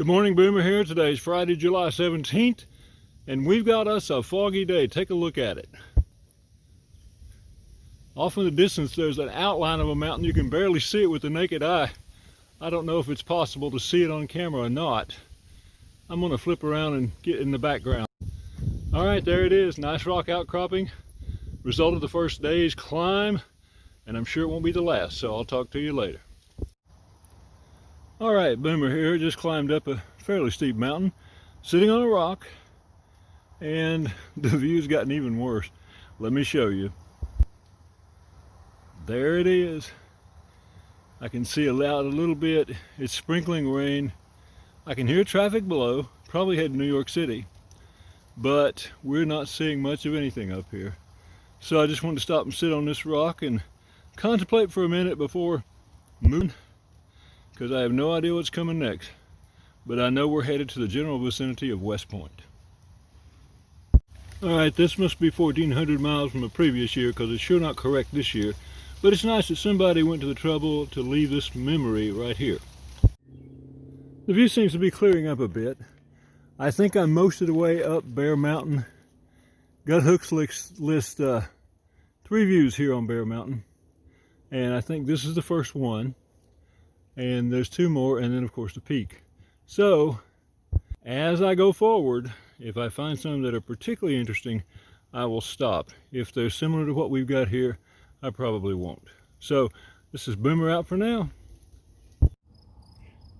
Good morning, Boomer here. Today is Friday, July 17th, and we've got us a foggy day. Take a look at it. Off in the distance, there's an outline of a mountain. You can barely see it with the naked eye. I don't know if it's possible to see it on camera or not. I'm going to flip around and get in the background. All right, there it is. Nice rock outcropping. Result of the first day's climb, and I'm sure it won't be the last, so I'll talk to you later. All right, Boomer here, just climbed up a fairly steep mountain, sitting on a rock, and the view's gotten even worse. Let me show you. There it is. I can see a little bit. It's sprinkling rain. I can hear traffic below, probably heading to New York City, but we're not seeing much of anything up here. So I just wanted to stop and sit on this rock and contemplate for a minute before moving, because I have no idea what's coming next, but I know we're headed to the general vicinity of West Point. All right, this must be 1,400 miles from the previous year, because it's sure not correct this year, but it's nice that somebody went to the trouble to leave this memory right here. The view seems to be clearing up a bit. I think I'm most of the way up Bear Mountain. Guthooks lists 3 views here on Bear Mountain, and I think this is the first one. And there's 2 more, and then of course the peak. So as I go forward, if I find some that are particularly interesting, I will stop. If they're similar to what we've got here, I probably won't. So this is Boomer out for now.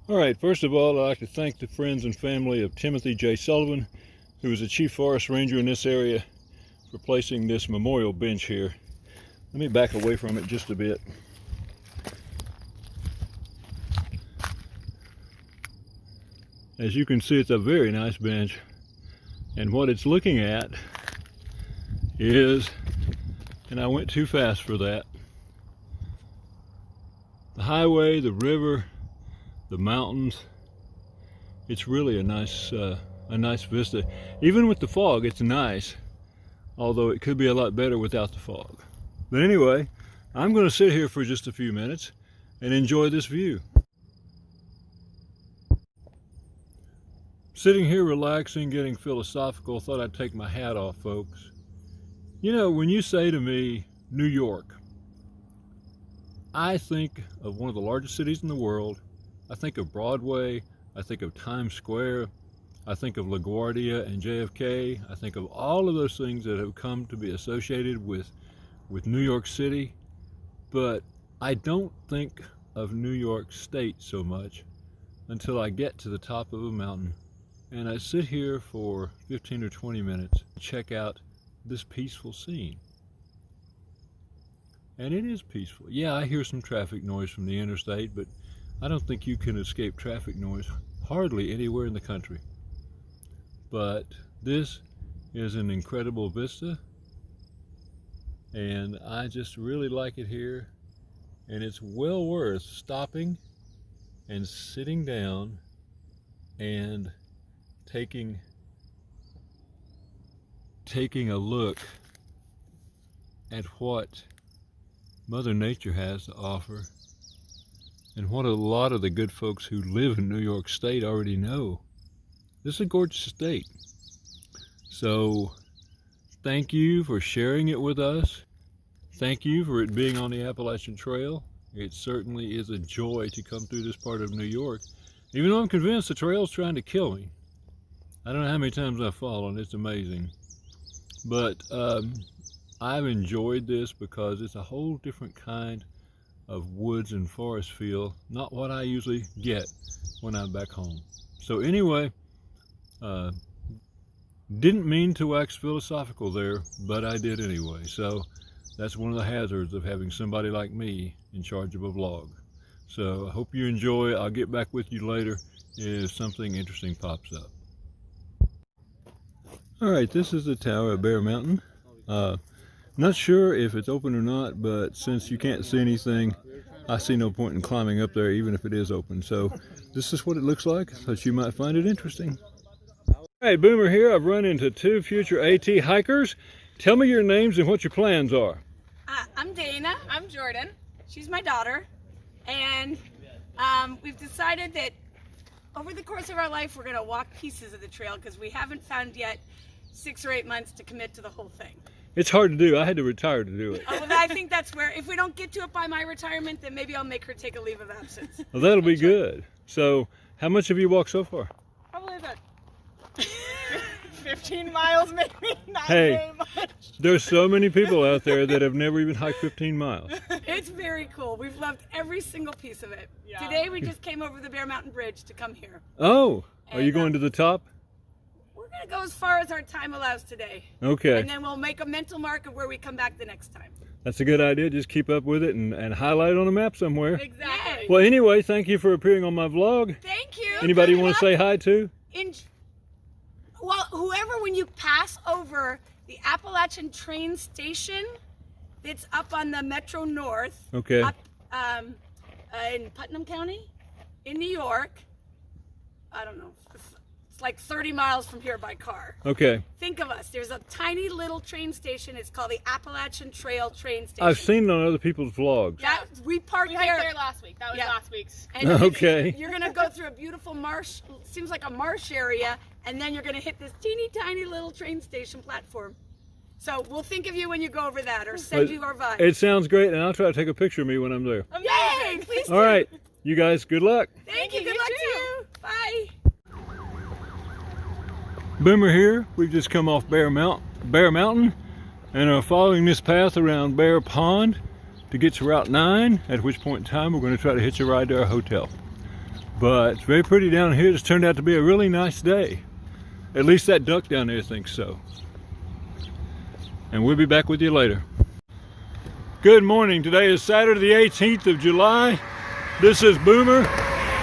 All right, first of all, I'd like to thank the friends and family of Timothy J. Sullivan, who is a chief forest ranger in this area, for placing this memorial bench here. Let me back away from it just a bit. As you can see, it's a very nice bench, and what it's looking at is, and I went too fast for that, the highway, the river, the mountains. It's really a nice vista. Even with the fog, it's nice, although it could be a lot better without the fog. But anyway, I'm going to sit here for just a few minutes and enjoy this view. Sitting here relaxing, getting philosophical, thought I'd take my hat off, folks. You know, when you say to me, New York, I think of one of the largest cities in the world. I think of Broadway, I think of Times Square, I think of LaGuardia and JFK. I think of all of those things that have come to be associated with New York City, but I don't think of New York State so much until I get to the top of a mountain. And I sit here for 15 or 20 minutes to check out this peaceful scene. And it is peaceful. Yeah, I hear some traffic noise from the interstate, but I don't think you can escape traffic noise hardly anywhere in the country. But this is an incredible vista, and I just really like it here. And it's well worth stopping and sitting down and taking a look at what Mother Nature has to offer, and what a lot of the good folks who live in New York State already know. This is a gorgeous state. So thank you for sharing it with us. Thank you for it being on the Appalachian Trail. It certainly is a joy to come through this part of New York, even though I'm convinced the trail's trying to kill me. I don't know how many times I've fallen, it's amazing. But I've enjoyed this because it's a whole different kind of woods and forest feel, not what I usually get when I'm back home. So anyway, didn't mean to wax philosophical there, but I did anyway. So that's one of the hazards of having somebody like me in charge of a vlog. So I hope you enjoy. I'll get back with you later if something interesting pops up. All right, this is the tower of Bear Mountain. Not sure if it's open or not, but since you can't see anything, I see no point in climbing up there even if it is open. So this is what it looks like. Thought you might find it interesting. Hey, Boomer here. I've run into 2 future AT hikers. Tell me your names and what your plans are. I'm Dana. I'm Jordan. She's my daughter. And we've decided that over the course of our life, we're going to walk pieces of the trail because we haven't found yet 6 or 8 months to commit to the whole thing. It's hard to do. I had to retire to do it. Well, I think that's where, if we don't get to it by my retirement, then maybe I'll make her take a leave of absence. Well, that'll be good. So, how much have you walked so far? Probably about 15 miles, maybe. Not Hey. very much. There's so many people out there that have never even hiked 15 miles. It's very cool. We've loved every single piece of it. Yeah. Today we just came over the Bear Mountain Bridge to come here. Oh, are you And, going to the top? We're going to go as far as our time allows today. Okay, And then we'll make a mental mark of where we come back the next time. that's a good idea. Just keep up with it and highlight it on a map somewhere. Exactly. Well, anyway, thank you for appearing on my vlog. Thank you. Anybody Good want to luck. say hi to? Well, whoever, when you pass over the Appalachian train station, it's up on the Metro North, Okay. up in Putnam County, in New York. I don't know. It's like 30 miles from here by car. Okay. Think of us. There's a tiny little train station. It's called the Appalachian Trail train station. I've seen it on other people's vlogs. that. We parked We there. hiked there last week. That was Yeah. last week's. And Okay. You're gonna go through a beautiful marsh, seems like a marsh area, and then you're gonna hit this teeny tiny little train station platform. So we'll think of you when you go over that, or send But you our vibe. It sounds great, and I'll try to take a picture of me when I'm there. Yay! Please do. All right, you guys, good luck. Thank you. you. Good You luck to too. you. Bye. Boomer here. We've just come off Bear Mountain and are following this path around Bear Pond to get to Route 9, at which point in time we're going to try to hitch a ride to our hotel. But it's very pretty down here. It's turned out to be a really nice day. At least that duck down there thinks so. And we'll be back with you later. Good morning. Today is Saturday the 18th of July. This is Boomer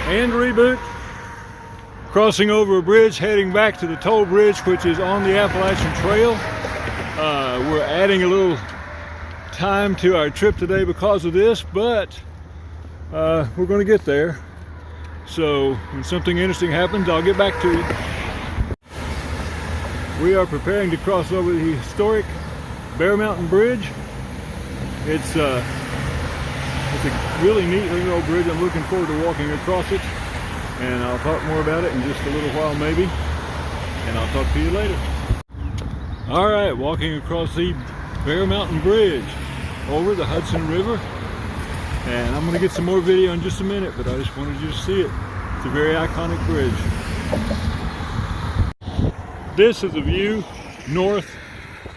and Reboot crossing over a bridge, heading back to the toll bridge, which is on the Appalachian Trail. We're adding a little time to our trip today because of this, but we're going to get there. So when something interesting happens, I'll get back to you. We are preparing to cross over the historic Bear Mountain Bridge. It's a really neat little old bridge. I'm looking forward to walking across it. And I'll talk more about it in just a little while maybe, and I'll talk to you later. All right, walking across the Bear Mountain Bridge over the Hudson River, and I'm gonna get some more video in just a minute, but I just wanted you to see it. It's a very iconic bridge. This is a view north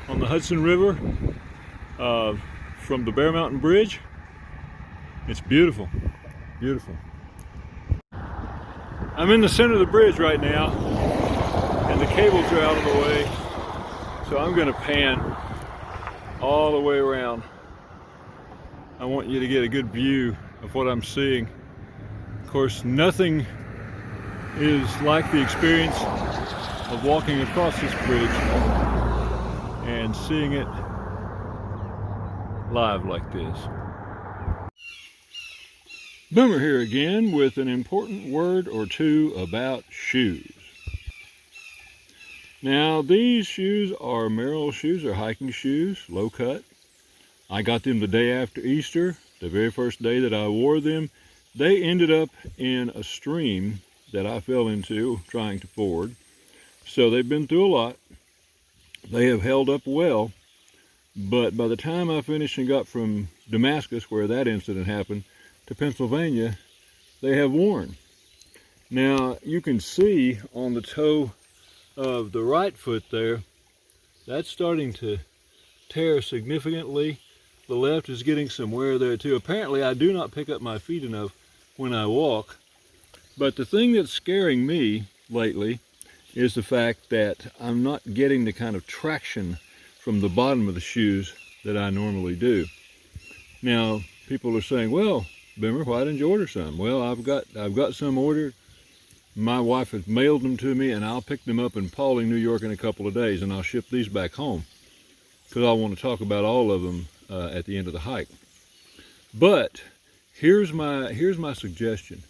on the Hudson River from the Bear Mountain Bridge. It's beautiful, beautiful. I'm in the center of the bridge right now, and the cables are out of the way, so I'm going to pan all the way around. I want you to get a good view of what I'm seeing. Of course, nothing is like the experience of walking across this bridge and seeing it live like this. Boomer here again with an important word or two about shoes. Now these shoes are Merrell shoes, or hiking shoes, low cut. I got them the day after Easter, the very first day that I wore them. They ended up in a stream that I fell into trying to ford. So they've been through a lot. They have held up well, but by the time I finished and got from Damascus, where that incident happened, to Pennsylvania, they have worn. Now you can see on the toe of the right foot there, that's starting to tear significantly. The left is getting some wear there too. Apparently I do not pick up my feet enough when I walk. But the thing that's scaring me lately is the fact that I'm not getting the kind of traction from the bottom of the shoes that I normally do. Now people are saying, well, Boomer, why didn't you order some? Well, I've got some ordered. My wife has mailed them to me, and I'll pick them up in Paulding, New York in a couple of days, and I'll ship these back home because I want to talk about all of them at the end of the hike. But here's my suggestion.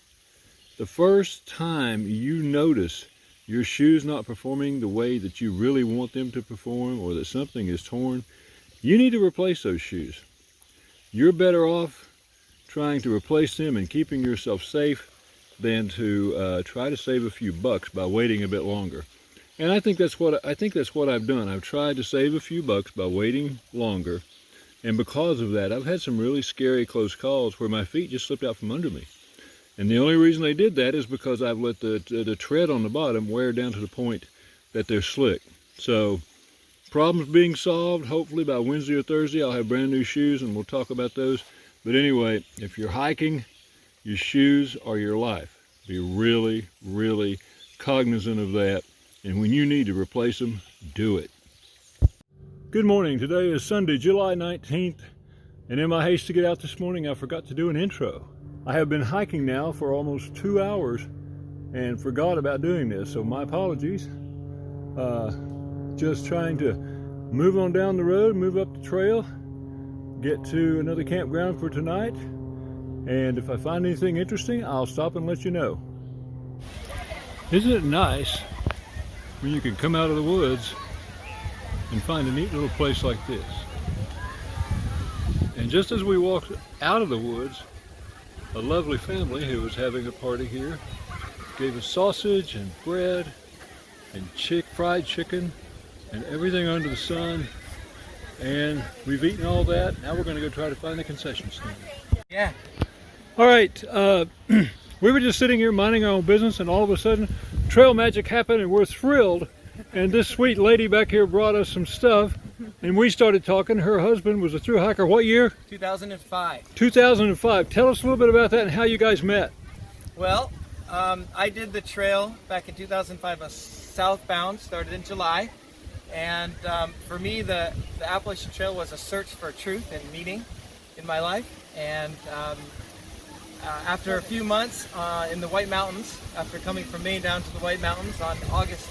The first time you notice your shoes not performing the way that you really want them to perform, or that something is torn, you need to replace those shoes. You're better off trying to replace them and keeping yourself safe than to try to save a few bucks by waiting a bit longer. And I think that's what I've done. I've tried to save a few bucks by waiting longer, and because of that, I've had some really scary close calls where my feet just slipped out from under me. And the only reason they did that is because I've let the tread on the bottom wear down to the point that they're slick. So, problems being solved. Hopefully by Wednesday or Thursday I'll have brand new shoes, and we'll talk about those. But anyway, if you're hiking, your shoes are your life. Be really, really cognizant of that. And when you need to replace them, do it. Good morning. Today is Sunday, July 19th. And in my haste to get out this morning, I forgot to do an intro. I have been hiking now for almost 2 hours and forgot about doing this. So my apologies. Just trying to move on down the road, move up the trail, get to another campground for tonight. And if I find anything interesting, I'll stop and let you know. Isn't it nice when you can come out of the woods and find a neat little place like this? And just as we walked out of the woods, a lovely family who was having a party here gave us sausage and bread and fried chicken and everything under the sun. And we've eaten all that. Now we're going to go try to find the concession stand. Yeah. All right, we were just sitting here minding our own business, and all of a sudden trail magic happened, and we're thrilled. And this sweet lady back here brought us some stuff, and we started talking. Her husband was a thru hiker. What year? 2005. 2005. Tell us a little bit about that and how you guys met. Well, I did the trail back in 2005, southbound, started in July. And for me, the Appalachian Trail was a search for truth and meaning in my life. And after a few months in the White Mountains, after coming from Maine down to the White Mountains on August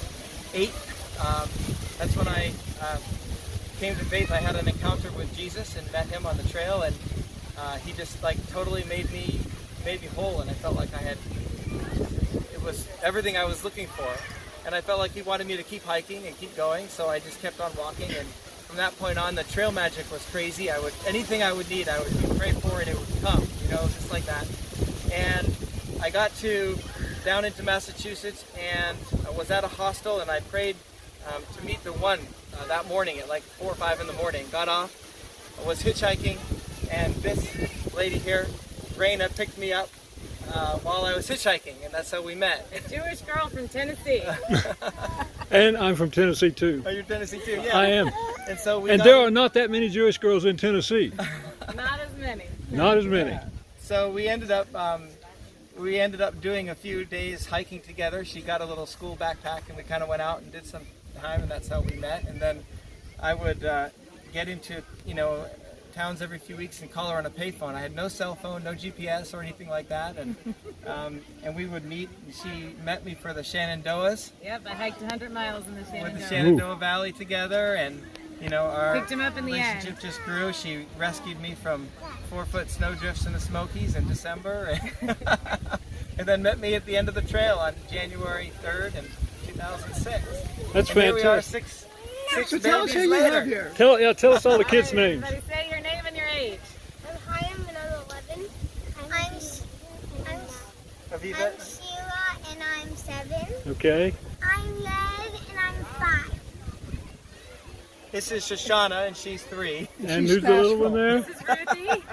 8th, that's when I came to faith. I had an encounter with Jesus and met him on the trail, and he just like totally made me whole, and I felt like it was everything I was looking for. And I felt like he wanted me to keep hiking and keep going, so I just kept on walking. And from that point on, the trail magic was crazy. Anything I would need, I would pray for, and it would come, just like that. And I got down into Massachusetts, and I was at a hostel, and I prayed to meet the one that morning at like 4 or 5 in the morning. Got off, I was hitchhiking, and this lady here, Raina, picked me up while I was hitchhiking, and that's how we met. A Jewish girl from Tennessee. And I'm from Tennessee too. Oh, you're Tennessee too? Yeah. I am. And so there are not that many Jewish girls in Tennessee. Not as many. Not as many. Yeah. So we ended up doing a few days hiking together. She got a little school backpack, and we kind of went out and did some time, and that's how we met. And then I would get into towns every few weeks and call her on a payphone. I had no cell phone, no GPS or anything like that, and we would meet. She met me for the Shenandoahs. Yep, I hiked 100 miles in the Shenandoah. With the Shenandoah Valley together, and our picked him up in the relationship end. just grew. She rescued me from 4-foot snowdrifts in the Smokies in December, and then met me at the end of the trail on January 3rd in 2006. That's and here we are, fantastic. six babies later. Tell us all the kids' names. Everybody say your name and your age. I'm Chaim and I'm 11. Aviva. I'm Sheila and I'm 7. Okay. I'm Ned and I'm 5. This is Shoshana, and she's 3. And who's the little one there? This is Ruthie.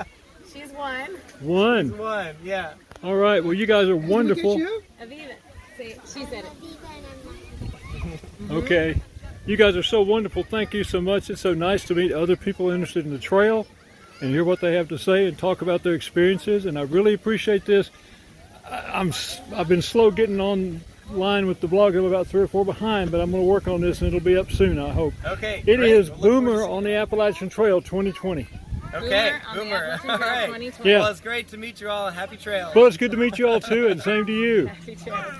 She's 1. One. 1, yeah. All right. Well, you guys are wonderful. Aviva. She said it. Aviva and I'm 9. Okay. You guys are so wonderful. Thank you so much. It's so nice to meet other people interested in the trail and hear what they have to say and talk about their experiences. And I really appreciate this. I've been slow getting online with the blog. I'm about 3 or 4 behind, but I'm going to work on this, and it'll be up soon, I hope. Okay. It great. is We'll look forward Boomer to on the Appalachian Trail 2020. Okay, on the Boomer. Appalachian All Trail right. 2020. Yeah. Well, it's great to meet you all. Happy trail. Well, it's good to meet you all too, and same to you. Happy trails.